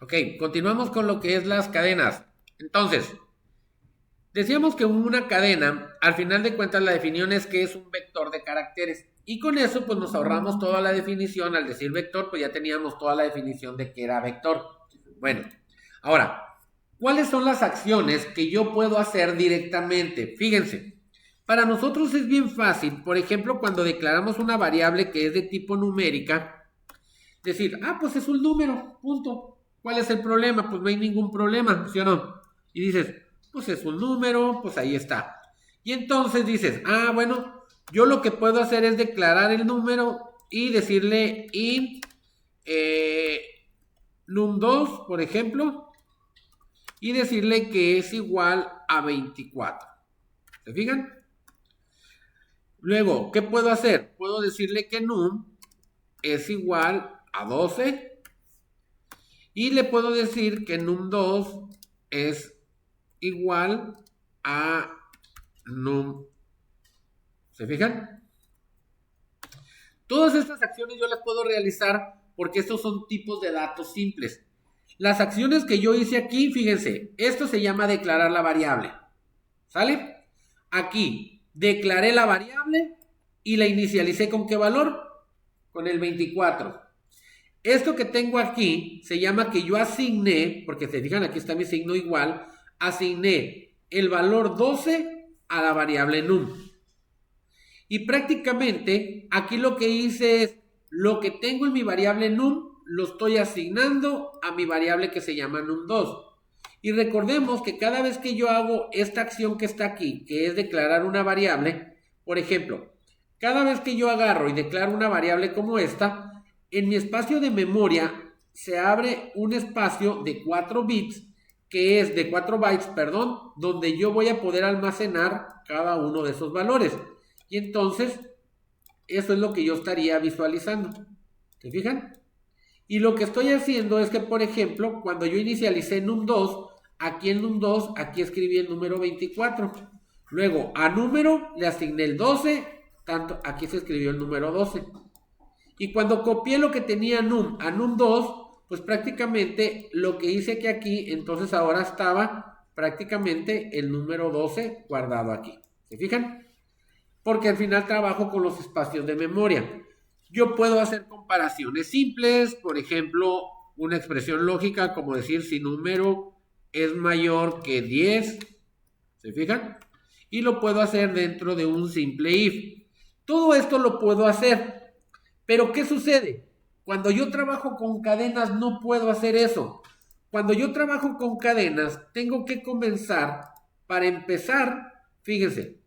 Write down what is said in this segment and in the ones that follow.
Ok, continuamos con lo que es las cadenas. Entonces, decíamos que una cadena, al final de cuentas, la definición es que es un vector de caracteres. Y con eso, pues nos ahorramos toda la definición. Al decir vector, pues ya teníamos toda la definición de que era vector. Bueno, ahora, ¿cuáles son las acciones que yo puedo hacer directamente? Fíjense, para nosotros es bien fácil. Por ejemplo, cuando declaramos una variable que es de tipo numérica, decir, pues es un número, punto. ¿Cuál es el problema? Pues no hay ningún problema, ¿sí o no? Y dices, pues es un número, pues ahí está. Y entonces dices, bueno, yo lo que puedo hacer es declarar el número y decirle int num2, por ejemplo, y decirle que es igual a 24. ¿Se fijan? Luego, ¿qué puedo hacer? Puedo decirle que num es igual a 12 y le puedo decir que num2 es igual a num. ¿Se fijan? Todas estas acciones yo las puedo realizar porque estos son tipos de datos simples. Las acciones que yo hice aquí, fíjense, esto se llama declarar la variable. ¿Sale? Aquí declaré la variable y la inicialicé ¿con qué valor? Con el 24. Esto que tengo aquí se llama que yo asigné, porque se fijan aquí está mi signo igual, asigné el valor 12 a la variable num. Y prácticamente aquí lo que hice es lo que tengo en mi variable num lo estoy asignando a mi variable que se llama num2. Y recordemos que cada vez que yo hago esta acción que está aquí, que es declarar una variable, por ejemplo, cada vez que yo agarro y declaro una variable como esta, en mi espacio de memoria se abre un espacio de 4 bits, que es de 4 bytes, perdón, donde yo voy a poder almacenar cada uno de esos valores. Y entonces, eso es lo que yo estaría visualizando. ¿Se fijan? Y lo que estoy haciendo es que, por ejemplo, cuando yo inicialicé num2, aquí en num2, aquí escribí el número 24. Luego, a número le asigné el 12, tanto aquí se escribió el número 12. Y cuando copié lo que tenía num a num2, pues prácticamente lo que hice que aquí, entonces ahora estaba prácticamente el número 12 guardado aquí. ¿Se fijan? Porque al final trabajo con los espacios de memoria. Yo puedo hacer comparaciones simples, por ejemplo, una expresión lógica como decir si número es mayor que 10, ¿se fijan? Y lo puedo hacer dentro de un simple if. Todo esto lo puedo hacer, pero ¿qué sucede? Cuando yo trabajo con cadenas no puedo hacer eso. Cuando yo trabajo con cadenas tengo que comenzar, para empezar, fíjense,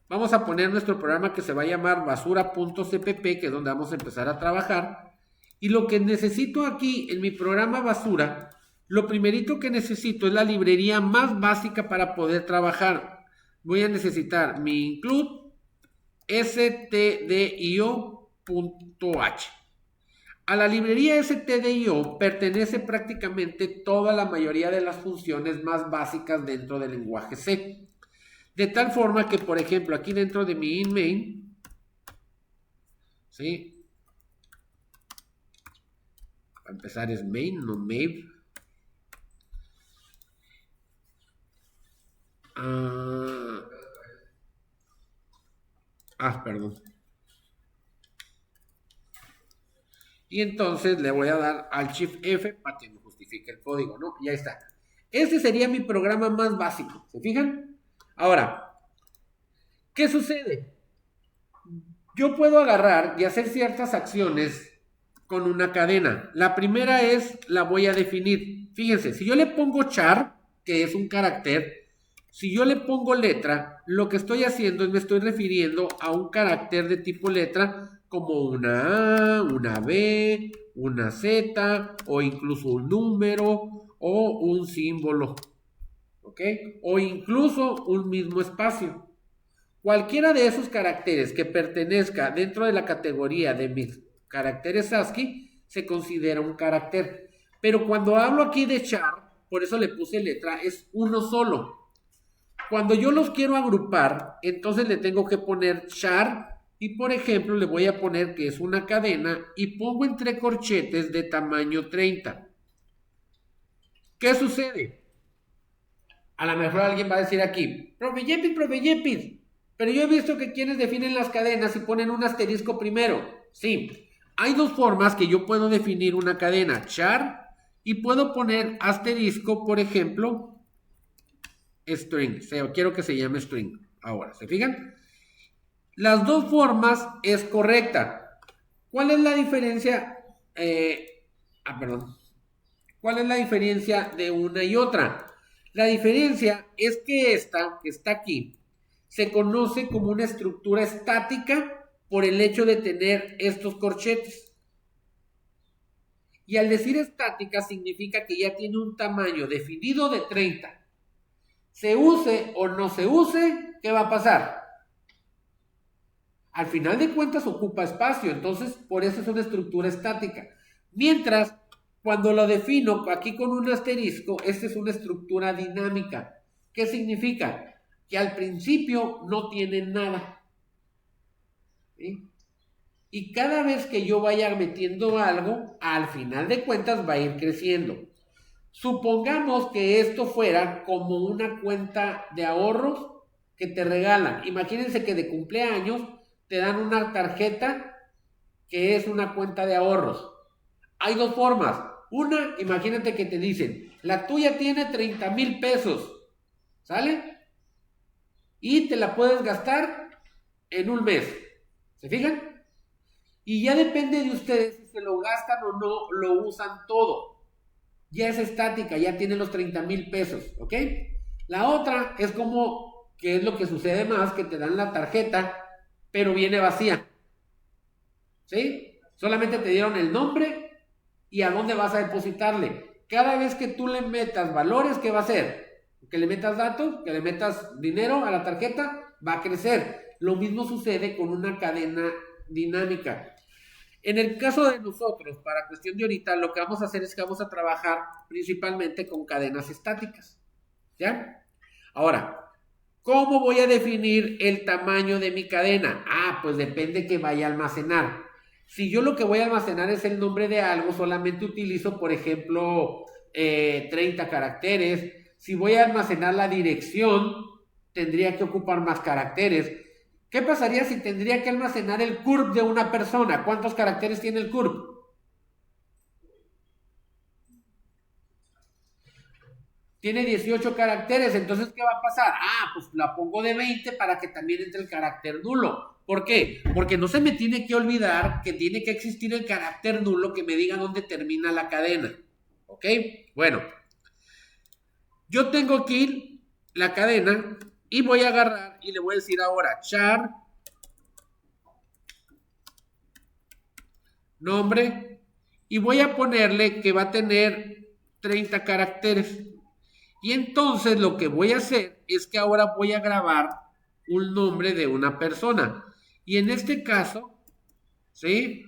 vamos a poner nuestro programa que se va a llamar basura.cpp, que es donde vamos a empezar a trabajar. Y lo que necesito aquí en mi programa basura, lo primerito que necesito es la librería más básica para poder trabajar. Voy a necesitar mi include stdio.h. A la librería stdio pertenece prácticamente toda la mayoría de las funciones más básicas dentro del lenguaje C. De tal forma que, por ejemplo, aquí dentro de mi inMain, ¿sí? Para empezar es main, no main. Perdón. Y entonces le voy a dar al Shift F para que me justifique el código, ¿no? Y ahí está. Este sería mi programa más básico, ¿se fijan? Ahora, ¿qué sucede? Yo puedo agarrar y hacer ciertas acciones con una cadena. La primera es, la voy a definir. Fíjense, si yo le pongo char, que es un carácter, si yo le pongo letra, lo que estoy haciendo es me estoy refiriendo a un carácter de tipo letra como una A, una B, una Z o incluso un número o un símbolo, ¿ok? O incluso un mismo espacio. Cualquiera de esos caracteres que pertenezca dentro de la categoría de mis caracteres ASCII se considera un carácter. Pero cuando hablo aquí de char, por eso le puse letra, es uno solo. Cuando yo los quiero agrupar, entonces le tengo que poner char y por ejemplo le voy a poner que es una cadena y pongo entre corchetes de tamaño 30. ¿Qué sucede? A lo mejor alguien va a decir aquí, profe Yepis, pero yo he visto que quienes definen las cadenas y ponen un asterisco primero. Sí, hay dos formas que yo puedo definir una cadena, char, y puedo poner asterisco, por ejemplo, string. Quiero que se llame string. Ahora, ¿se fijan? Las dos formas es correcta. ¿Cuál es la diferencia? Perdón. ¿Cuál es la diferencia de una y otra? La diferencia es que esta, que está aquí, se conoce como una estructura estática por el hecho de tener estos corchetes. Y al decir estática significa que ya tiene un tamaño definido de 30. Se use o no se use, ¿qué va a pasar? Al final de cuentas ocupa espacio, entonces por eso es una estructura estática. Mientras, cuando lo defino aquí con un asterisco, esta es una estructura dinámica. ¿Qué significa? Que al principio no tiene nada. ¿Sí? Y cada vez que yo vaya metiendo algo, al final de cuentas va a ir creciendo. Supongamos que esto fuera como una cuenta de ahorros que te regalan. Imagínense que de cumpleaños te dan una tarjeta que es una cuenta de ahorros. Hay dos formas. Una, imagínate que te dicen, la tuya tiene 30,000 pesos, ¿sale? Y te la puedes gastar en un mes. ¿Se fijan? Y ya depende de ustedes si se lo gastan o no, lo usan todo. Ya es estática, ya tiene los 30,000 pesos, ¿ok? La otra es como, que es lo que sucede más, que te dan la tarjeta, pero viene vacía. ¿Sí? Solamente te dieron el nombre y a dónde vas a depositarle. Cada vez que tú le metas valores, ¿qué va a hacer? Que le metas datos, que le metas dinero a la tarjeta, va a crecer. Lo mismo sucede con una cadena dinámica. En el caso de nosotros, para cuestión de ahorita, lo que vamos a hacer es que vamos a trabajar principalmente con cadenas estáticas. ¿Ya? Ahora, ¿cómo voy a definir el tamaño de mi cadena? Pues depende que vaya a almacenar. Si yo lo que voy a almacenar es el nombre de algo, solamente utilizo, por ejemplo, 30 caracteres. Si voy a almacenar la dirección, tendría que ocupar más caracteres. ¿Qué pasaría si tendría que almacenar el CURP de una persona? ¿Cuántos caracteres tiene el CURP? Tiene 18 caracteres, entonces ¿qué va a pasar? Pues la pongo de 20 para que también entre el carácter nulo. ¿Por qué? Porque no se me tiene que olvidar que tiene que existir el carácter nulo que me diga dónde termina la cadena. ¿Ok? Bueno, yo tengo aquí la cadena y voy a agarrar y le voy a decir ahora char nombre y voy a ponerle que va a tener 30 caracteres. Y entonces lo que voy a hacer es que ahora voy a grabar un nombre de una persona. Y en este caso, ¿sí?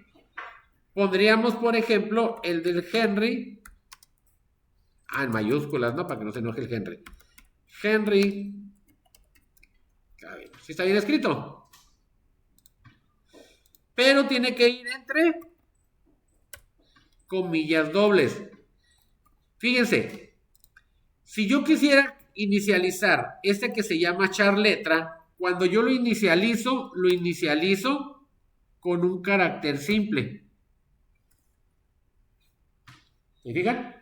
Pondríamos, por ejemplo, el del Henry. En mayúsculas, ¿no? Para que no se enoje el Henry. Henry. ¿Sí está bien escrito? Pero tiene que ir entre comillas dobles. Fíjense, si yo quisiera inicializar este que se llama char letra, cuando yo lo inicializo con un carácter simple. ¿Se fijan?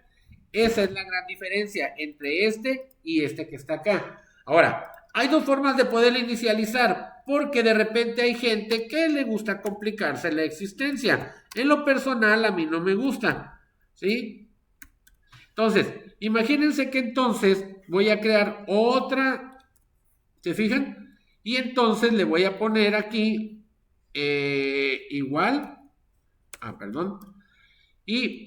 Esa es la gran diferencia entre este y este que está acá. Ahora, hay dos formas de poderlo inicializar, porque de repente hay gente que le gusta complicarse la existencia. En lo personal, a mí no me gusta. ¿Sí? Entonces, imagínense que entonces voy a crear otra, ¿se fijan? Y entonces le voy a poner aquí igual, perdón,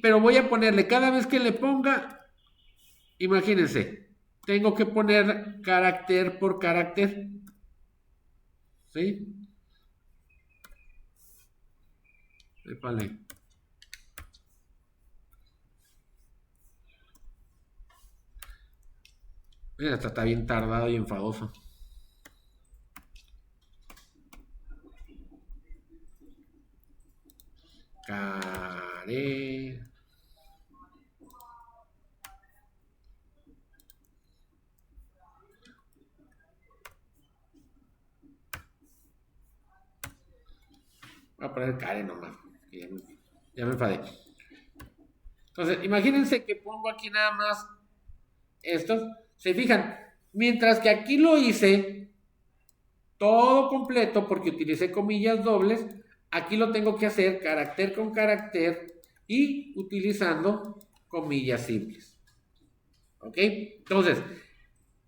pero voy a ponerle cada vez que le ponga, imagínense, tengo que poner carácter por carácter, ¿sí? Épale. Mira, está bien tardado y enfadoso. poner Karen nomás. Ya me enfadé. Entonces, imagínense que pongo aquí nada más estos. Se fijan, mientras que aquí lo hice todo completo porque utilicé comillas dobles, aquí lo tengo que hacer carácter con carácter y utilizando comillas simples. ¿Ok? Entonces,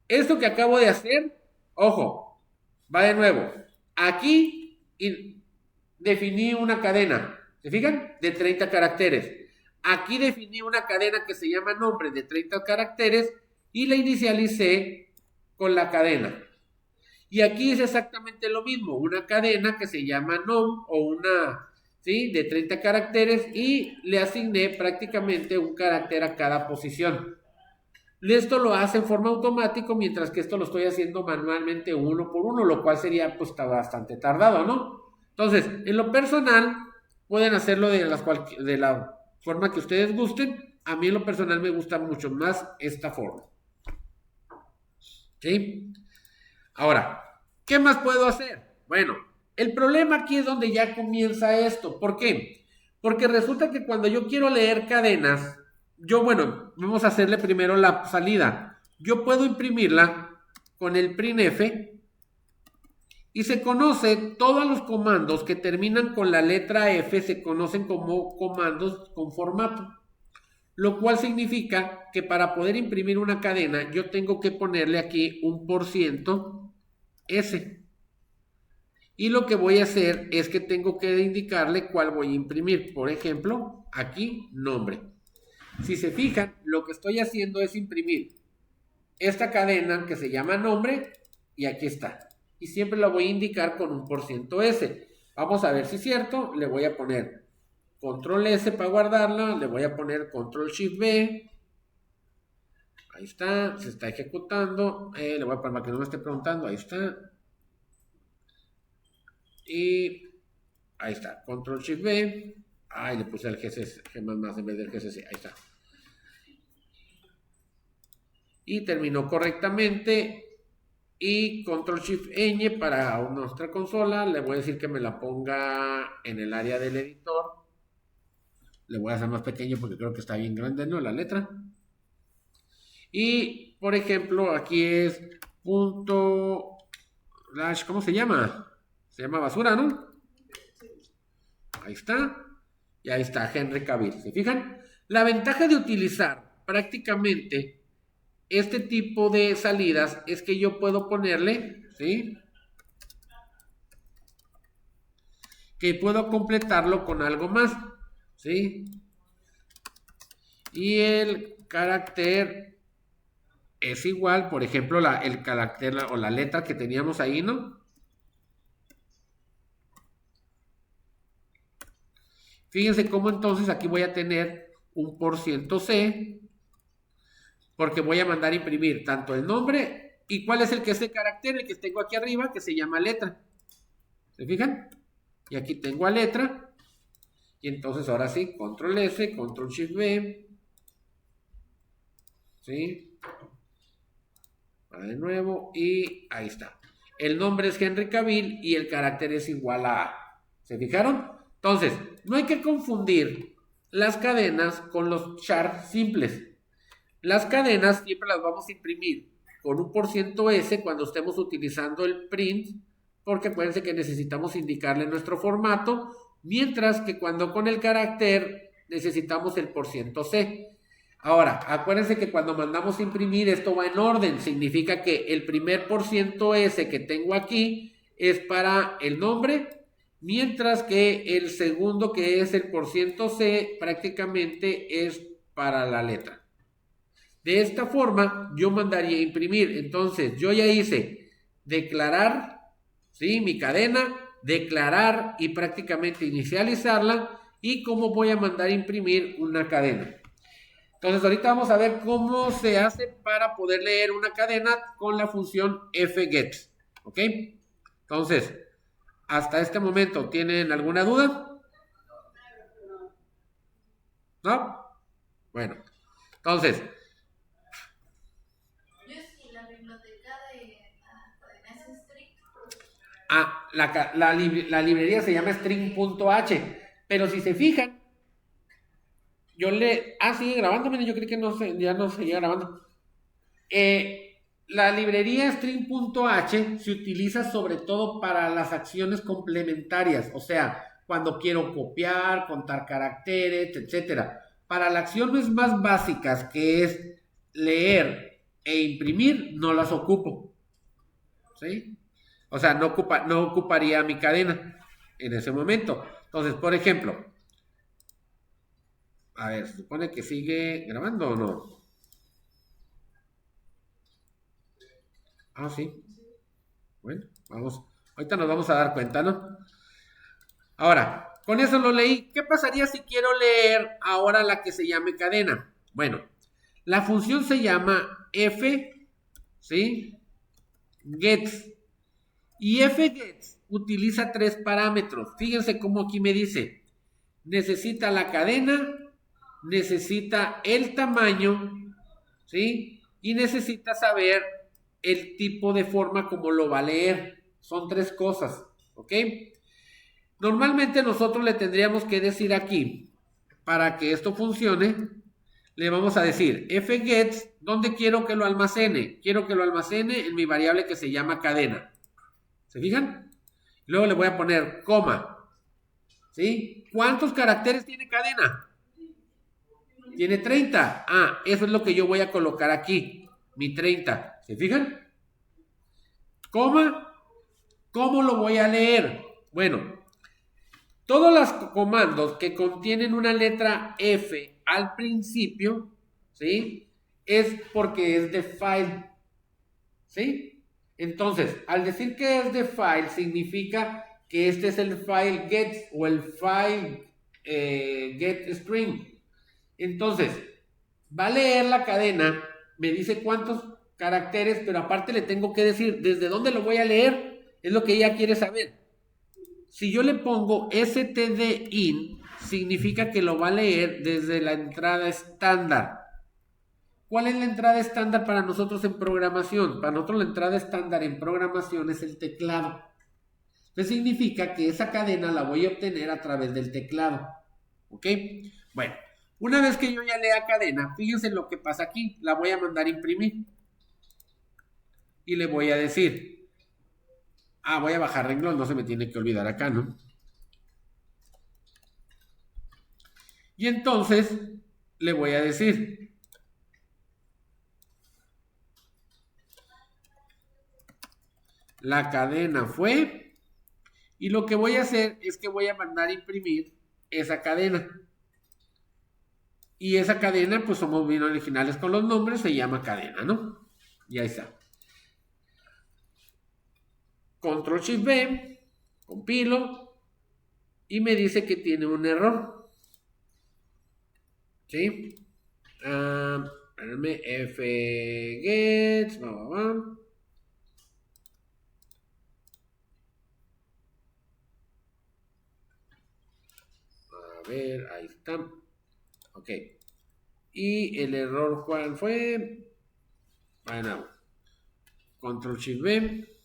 esto que acabo de hacer, ojo, va de nuevo. Aquí definí una cadena, ¿se fijan? De 30 caracteres. Aquí definí una cadena que se llama nombre de 30 caracteres y la inicialicé con la cadena. Y aquí es exactamente lo mismo, una cadena que se llama nom o una, ¿sí? De 30 caracteres y le asigné prácticamente un carácter a cada posición. Esto lo hace en forma automática, mientras que esto lo estoy haciendo manualmente uno por uno, lo cual sería pues bastante tardado, ¿no? Entonces, en lo personal, pueden hacerlo de la forma que ustedes gusten. A mí en lo personal me gusta mucho más esta forma. ¿Sí? Ahora, ¿qué más puedo hacer? Bueno, el problema aquí es donde ya comienza esto. ¿Por qué? Porque resulta que cuando yo quiero leer cadenas, bueno, vamos a hacerle primero la salida. Yo puedo imprimirla con el printf y se conoce todos los comandos que terminan con la letra F, se conocen como comandos con formato. Lo cual significa que para poder imprimir una cadena, yo tengo que ponerle aquí un %S. Y lo que voy a hacer es que tengo que indicarle cuál voy a imprimir. Por ejemplo, aquí, nombre. Si se fijan, lo que estoy haciendo es imprimir esta cadena que se llama nombre y aquí está. Y siempre la voy a indicar con un %S. Vamos a ver si es cierto. Le voy a poner Control S para guardarla. Le voy a poner Control Shift B. Ahí está. Se está ejecutando. Le voy a poner para que no me esté preguntando. Ahí está. Y ahí está. Control Shift B. Ahí le puse el G más en vez del GCC. Ahí está. Y terminó correctamente. Y Control Shift Ñ para nuestra consola. Le voy a decir que me la ponga en el área del editor. Le voy a hacer más pequeño porque creo que está bien grande, ¿no? La letra. Y, por ejemplo, aquí es punto slash, ¿cómo se llama? Se llama basura, ¿no? Ahí está. Y ahí está Henry Cavill. ¿Se fijan? La ventaja de utilizar prácticamente este tipo de salidas es que yo puedo ponerle, ¿sí? Que puedo completarlo con algo más, ¿sí? Y el carácter es igual, por ejemplo, el carácter o la letra que teníamos ahí, ¿no? Fíjense cómo entonces aquí voy a tener un %C, porque voy a mandar a imprimir tanto el nombre y cuál es el que es el carácter, el que tengo aquí arriba, que se llama letra. ¿Se fijan? Y aquí tengo a letra. Y entonces ahora sí, Control S, Control Shift V. ¿Sí? Va de nuevo y ahí está. El nombre es Henry Cavill y el carácter es igual a A. ¿Se fijaron? Entonces, no hay que confundir las cadenas con los chars simples. Las cadenas siempre las vamos a imprimir con un %S cuando estemos utilizando el print, porque acuérdense que necesitamos indicarle nuestro formato, mientras que cuando con el carácter necesitamos el %C. Ahora, acuérdense que cuando mandamos imprimir esto va en orden, significa que el primer %S que tengo aquí es para el nombre, mientras que el segundo, que es el %C, prácticamente es para la letra. De esta forma, yo mandaría a imprimir. Entonces, yo ya hice declarar, ¿sí? Mi cadena, declarar y prácticamente inicializarla. Y cómo voy a mandar a imprimir una cadena. Entonces, ahorita vamos a ver cómo se hace para poder leer una cadena con la función fget. ¿Ok? Entonces, hasta este momento, ¿tienen alguna duda? ¿No? Bueno, entonces, La librería se llama string.h, pero si se fijan, sigue grabando, miren, yo creí que ya no seguía grabando. La librería string.h se utiliza sobre todo para las acciones complementarias, o sea, cuando quiero copiar, contar caracteres, etcétera. Para las acciones más básicas, que es leer e imprimir, no las ocupo, ¿sí? O sea, no ocuparía mi cadena en ese momento. Entonces, por ejemplo, a ver, ¿se supone que sigue grabando o no? Ah, sí. Bueno, vamos. Ahorita nos vamos a dar cuenta, ¿no? Ahora, con eso lo leí. ¿Qué pasaría si quiero leer ahora la que se llame cadena? Bueno, la función se llama f, ¿sí? Gets. Y fgets utiliza 3 parámetros. Fíjense cómo aquí me dice. Necesita la cadena, necesita el tamaño, ¿sí? Y necesita saber el tipo de forma como lo va a leer. Son 3 cosas, ¿ok? Normalmente nosotros le tendríamos que decir aquí, para que esto funcione, le vamos a decir fgets, ¿dónde quiero que lo almacene? Quiero que lo almacene en mi variable que se llama cadena. ¿Se fijan? Luego le voy a poner coma. ¿Sí? ¿Cuántos caracteres tiene cadena? Tiene 30. Ah, eso es lo que yo voy a colocar aquí. Mi 30. ¿Se fijan? Coma. ¿Cómo lo voy a leer? Bueno, todos los comandos que contienen una letra F al principio, ¿sí? Es porque es de file. ¿Sí? Entonces, al decir que es de file, significa que este es el file get o el file get string. Entonces, va a leer la cadena, me dice cuántos caracteres, pero aparte le tengo que decir desde dónde lo voy a leer. Es lo que ella quiere saber. Si yo le pongo stdin, significa que lo va a leer desde la entrada estándar. ¿Cuál es la entrada estándar para nosotros en programación? Para nosotros la entrada estándar en programación es el teclado. Entonces significa que esa cadena la voy a obtener a través del teclado. ¿Ok? Bueno, una vez que yo ya lea cadena, fíjense lo que pasa aquí. La voy a mandar a imprimir. Y le voy a decir, voy a bajar renglón, no se me tiene que olvidar acá, ¿no? Y entonces le voy a decir, la cadena fue, y lo que voy a hacer es que voy a mandar a imprimir esa cadena. Y esa cadena, pues somos bien originales con los nombres, se llama cadena, ¿no? Y ahí está. Control Shift B, compilo, y me dice que tiene un error. ¿Sí? fgets, A ver, ahí está. Ok. Y el error, ¿cuál fue? Bueno, Control Shift B.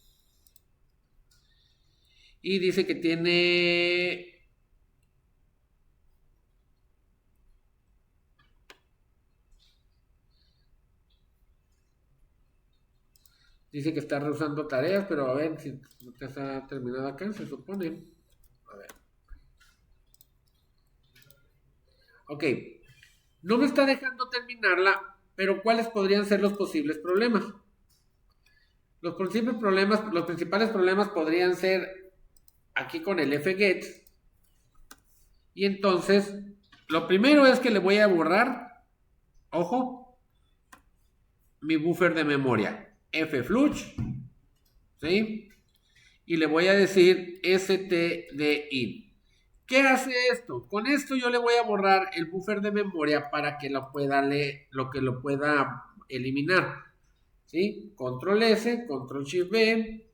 Y dice que tiene... Dice que está reusando tareas, pero a ver si no te está terminado acá, se supone. A ver. Ok. No me está dejando terminarla, pero ¿cuáles podrían ser los posibles problemas? Los principales problemas podrían ser aquí con el fget. Y entonces, lo primero es que le voy a borrar, ojo, mi buffer de memoria. Fflush, ¿sí? Y le voy a decir stdin. ¿Qué hace esto? Con esto yo le voy a borrar el buffer de memoria para que lo pueda eliminar. ¿Sí? Control S, Control Shift B.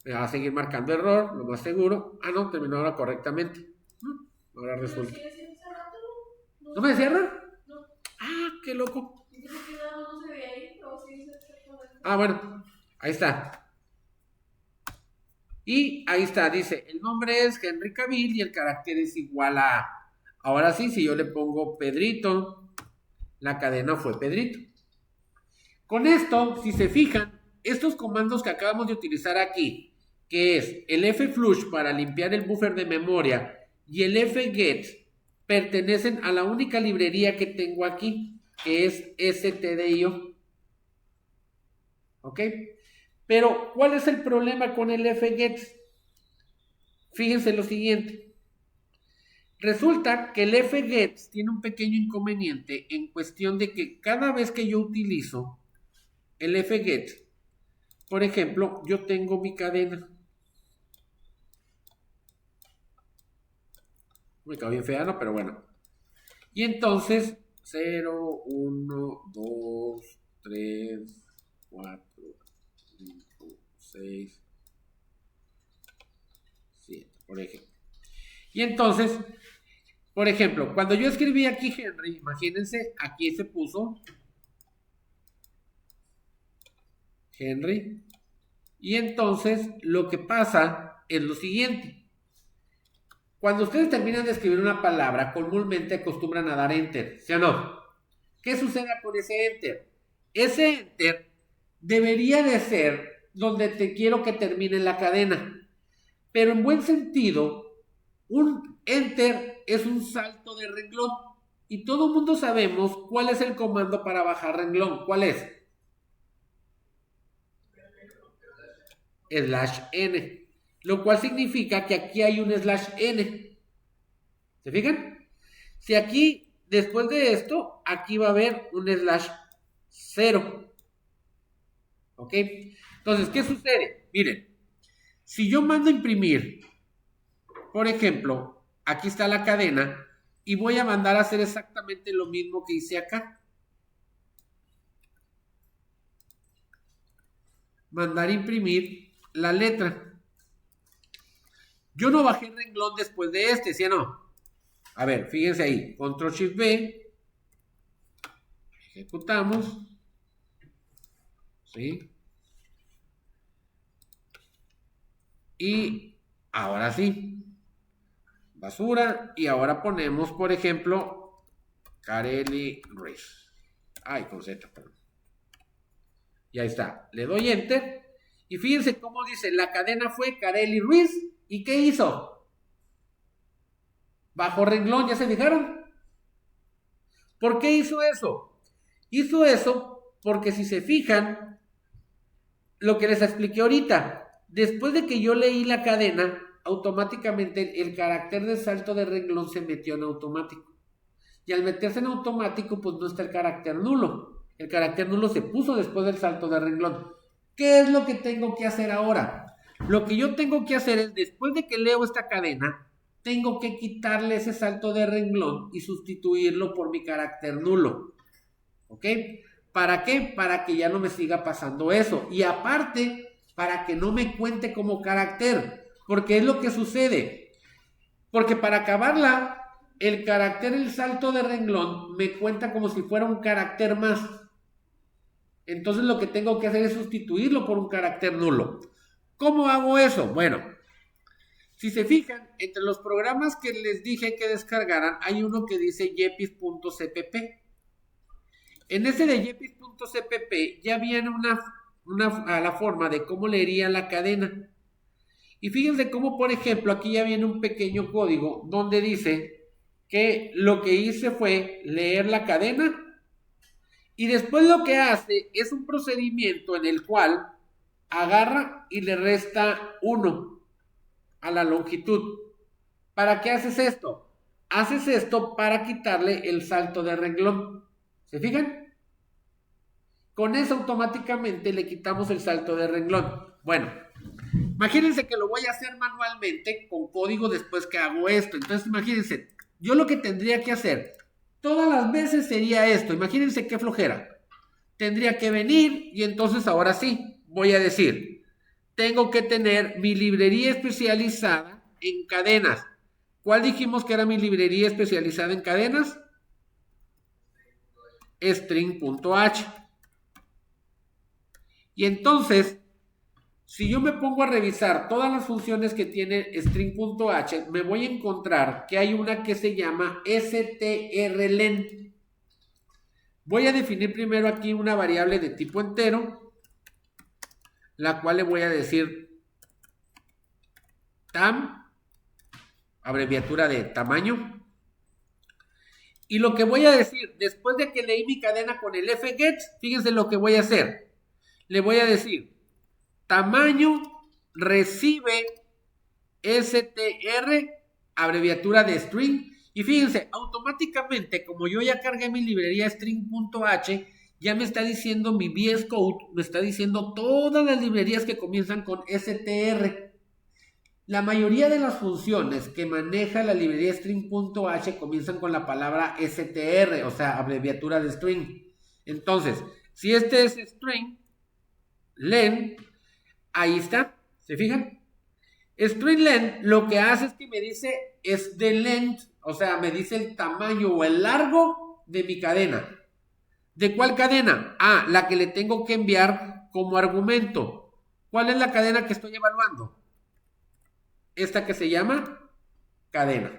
Me va a seguir marcando error, lo más seguro. No, terminó ahora correctamente. Ahora resulta. ¿No me decía error? No. Qué loco. Bueno, ahí está. Y ahí está, dice, el nombre es Henry Cavill y el carácter es igual a... Ahora sí, si yo le pongo Pedrito, la cadena fue Pedrito. Con esto, si se fijan, estos comandos que acabamos de utilizar aquí, que es el flush para limpiar el buffer de memoria y el fget, pertenecen a la única librería que tengo aquí, que es stdio. ¿Ok? Pero, ¿cuál es el problema con el fget? Fíjense lo siguiente. Resulta que el fget tiene un pequeño inconveniente en cuestión de que cada vez que yo utilizo el fget, por ejemplo, yo tengo mi cadena. Me quedó bien fea, ¿no? Pero bueno. Y entonces, 0, 1, 2, 3, 4, 5, 6, 7, por ejemplo. Y entonces, por ejemplo, cuando yo escribí aquí Henry, imagínense, aquí se puso Henry. Y entonces, lo que pasa es lo siguiente. Cuando ustedes terminan de escribir una palabra, comúnmente acostumbran a dar enter, ¿sí o no? ¿Qué sucede con ese enter? Ese enter debería de ser donde te quiero que termine la cadena. Pero en buen sentido, un enter es un salto de renglón. Y todo el mundo sabemos cuál es el comando para bajar renglón. ¿Cuál es? /n. Lo cual significa que aquí hay un /n. ¿Se fijan? Si aquí, después de esto, aquí va a haber un /0. ¿Ok? Entonces, ¿qué sucede? Miren, si yo mando a imprimir, por ejemplo, aquí está la cadena y voy a mandar a hacer exactamente lo mismo que hice acá. Mandar a imprimir la letra. Yo no bajé el renglón después de este, ¿sí o no? A ver, fíjense ahí. Control Shift B. Ejecutamos. ¿Sí? Y ahora sí. Basura. Y ahora ponemos, por ejemplo, Carely Ruiz. Ay, con Z, perdón. Y ahí está. Le doy Enter. Y fíjense cómo dice, la cadena fue Carely Ruiz. ¿Y qué hizo? Bajo renglón, ¿ya se fijaron? ¿Por qué hizo eso? Hizo eso porque si se fijan, lo que les expliqué ahorita, después de que yo leí la cadena, automáticamente el carácter de salto de renglón se metió en automático. Y al meterse en automático, pues no está el carácter nulo. El carácter nulo se puso después del salto de renglón. ¿Qué es lo que tengo que hacer ahora? Lo que yo tengo que hacer es, después de que leo esta cadena, tengo que quitarle ese salto de renglón y sustituirlo por mi carácter nulo. ¿Ok? ¿Para qué? Para que ya no me siga pasando eso. Y aparte, para que no me cuente como carácter. Porque es lo que sucede. Porque para acabarla, el carácter, el salto de renglón, me cuenta como si fuera un carácter más. Entonces lo que tengo que hacer es sustituirlo por un carácter nulo. ¿Cómo hago eso? Bueno, si se fijan, entre los programas que les dije que descargaran, hay uno que dice yepis.cpp. En ese de yepis.cpp ya viene a la forma de cómo leería la cadena. Y fíjense cómo, por ejemplo, aquí ya viene un pequeño código donde dice que lo que hice fue leer la cadena y después lo que hace es un procedimiento en el cual agarra y le resta 1 a la longitud. ¿Para qué haces esto? Haces esto para quitarle el salto de renglón. ¿Se fijan? Con eso automáticamente le quitamos el salto de renglón. Bueno, imagínense que lo voy a hacer manualmente con código después que hago esto. Entonces imagínense, yo lo que tendría que hacer todas las veces sería esto. Imagínense qué flojera. Tendría que venir y entonces ahora sí voy a decir, tengo que tener mi librería especializada en cadenas. ¿Cuál dijimos que era mi librería especializada en cadenas? String.h. Y entonces Si yo me pongo a revisar todas las funciones que tiene string.h, me voy a encontrar que hay una que se llama strlen. Voy a definir primero aquí una variable de tipo entero, la cual le voy a decir tam, abreviatura de tamaño. Y lo que voy a decir, después de que leí mi cadena con el fget, fíjense lo que voy a hacer. Le voy a decir tamaño recibe str, abreviatura de string. Y fíjense, automáticamente, como yo ya cargué mi librería string.h, ya me está diciendo mi VS Code, me está diciendo todas las librerías que comienzan con str. La mayoría de las funciones que maneja la librería string.h comienzan con la palabra str, o sea, abreviatura de string. Entonces, si este es string, len, ahí está, ¿se fijan? String lo que hace es que me dice es the length, o sea, me dice el tamaño o el largo de mi cadena. ¿De cuál cadena? Ah, la que le tengo que enviar como argumento. ¿Cuál es la cadena que estoy evaluando? Esta que se llama cadena.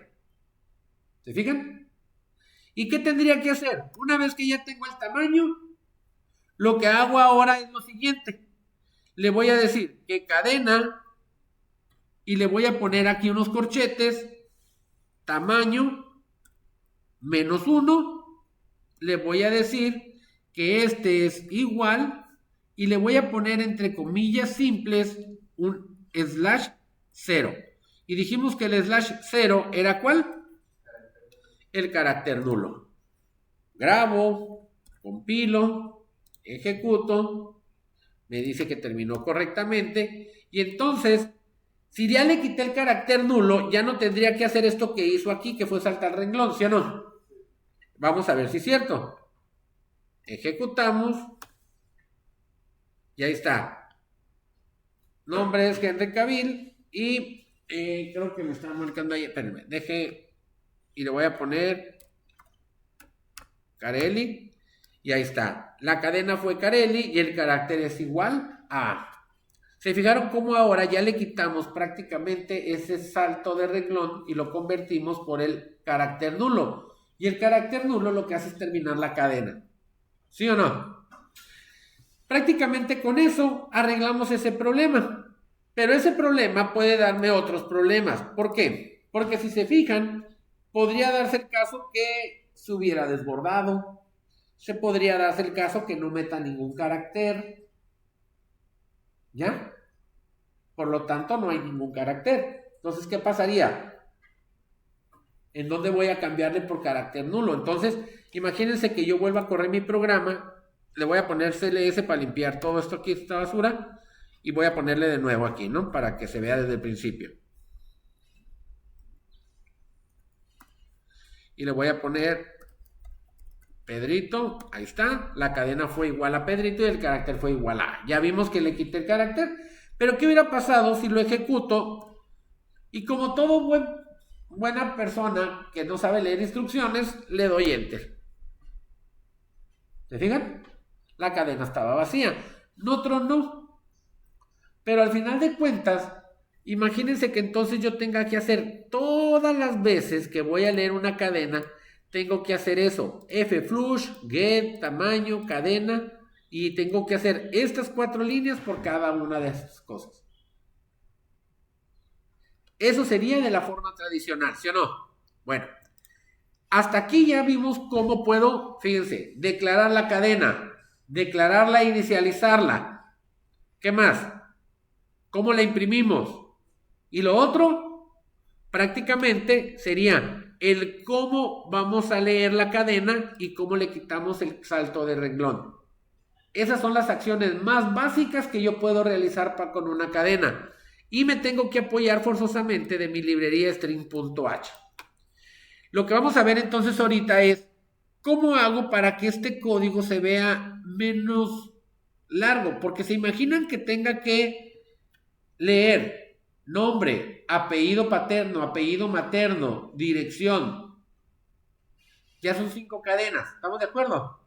¿Se fijan? ¿Y qué tendría que hacer? Una vez que ya tengo el tamaño, lo que hago ahora es lo siguiente. Le voy a decir que cadena y le voy a poner aquí unos corchetes, tamaño menos 1, le voy a decir que este es igual y le voy a poner entre comillas simples un slash 0. Y dijimos que el slash 0 era ¿cuál? El carácter nulo. Grabo, compilo, ejecuto, me dice que terminó correctamente y entonces si ya le quité el carácter nulo, ya no tendría que hacer esto que hizo aquí, que fue saltar renglón, ¿sí o no? Vamos a ver si es cierto. Ejecutamos. Y ahí está. Nombre es Henry Cavill. Y creo que me están marcando ahí. Espérenme, deje. Y le voy a poner Carelli. Y ahí está. La cadena fue Carelli y el carácter es igual a... ¿Se fijaron cómo ahora ya le quitamos prácticamente ese salto de renglón y lo convertimos por el carácter nulo? Y el carácter nulo lo que hace es terminar la cadena. ¿Sí o no? Prácticamente con eso arreglamos ese problema. Pero ese problema puede darme otros problemas. ¿Por qué? Porque si se fijan, podría darse el caso que se hubiera desbordado. Se podría darse el caso que no meta ningún carácter. ¿Ya? Por lo tanto, no hay ningún carácter. Entonces, ¿qué pasaría? ¿En dónde voy a cambiarle por carácter nulo? Entonces, imagínense que yo vuelva a correr mi programa. Le voy a poner CLS para limpiar todo esto aquí, esta basura. Y voy a ponerle de nuevo aquí, ¿no? Para que se vea desde el principio. Y le voy a poner Pedrito, ahí está, la cadena fue igual a Pedrito y el carácter fue igual a. Ya vimos que le quité el carácter, pero ¿qué hubiera pasado si lo ejecuto? Y como todo buena persona que no sabe leer instrucciones, le doy Enter. ¿Se fijan? La cadena estaba vacía. No tronó. Pero al final de cuentas, imagínense que entonces yo tenga que hacer todas las veces que voy a leer una cadena, tengo que hacer eso, flush, get, tamaño, cadena, y tengo que hacer estas 4 líneas por cada una de estas cosas. Eso sería de la forma tradicional, ¿sí o no? Bueno, hasta aquí ya vimos cómo puedo, fíjense, declarar la cadena, declararla e inicializarla. ¿Qué más? ¿Cómo la imprimimos? Y lo otro, prácticamente sería el cómo vamos a leer la cadena y cómo le quitamos el salto de renglón. Esas son las acciones más básicas que yo puedo realizar con una cadena. Y me tengo que apoyar forzosamente de mi librería string.h. Lo que vamos a ver entonces ahorita es cómo hago para que este código se vea menos largo. Porque se imaginan que tenga que leer nombre, apellido paterno, apellido materno, dirección. Ya son 5 cadenas. ¿Estamos de acuerdo?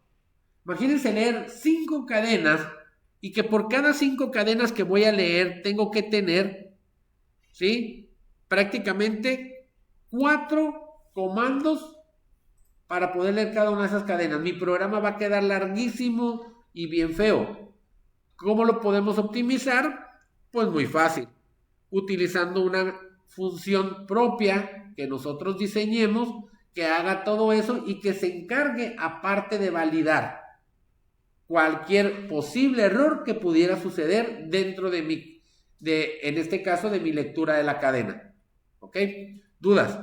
Imagínense leer 5 cadenas y que por cada 5 cadenas que voy a leer tengo que tener, ¿sí? Prácticamente 4 comandos para poder leer cada una de esas cadenas. Mi programa va a quedar larguísimo y bien feo. ¿Cómo lo podemos optimizar? Pues muy fácil, utilizando una función propia que nosotros diseñemos, que haga todo eso y que se encargue aparte de validar cualquier posible error que pudiera suceder dentro de en este caso, de mi lectura de la cadena. ¿Ok? ¿Dudas?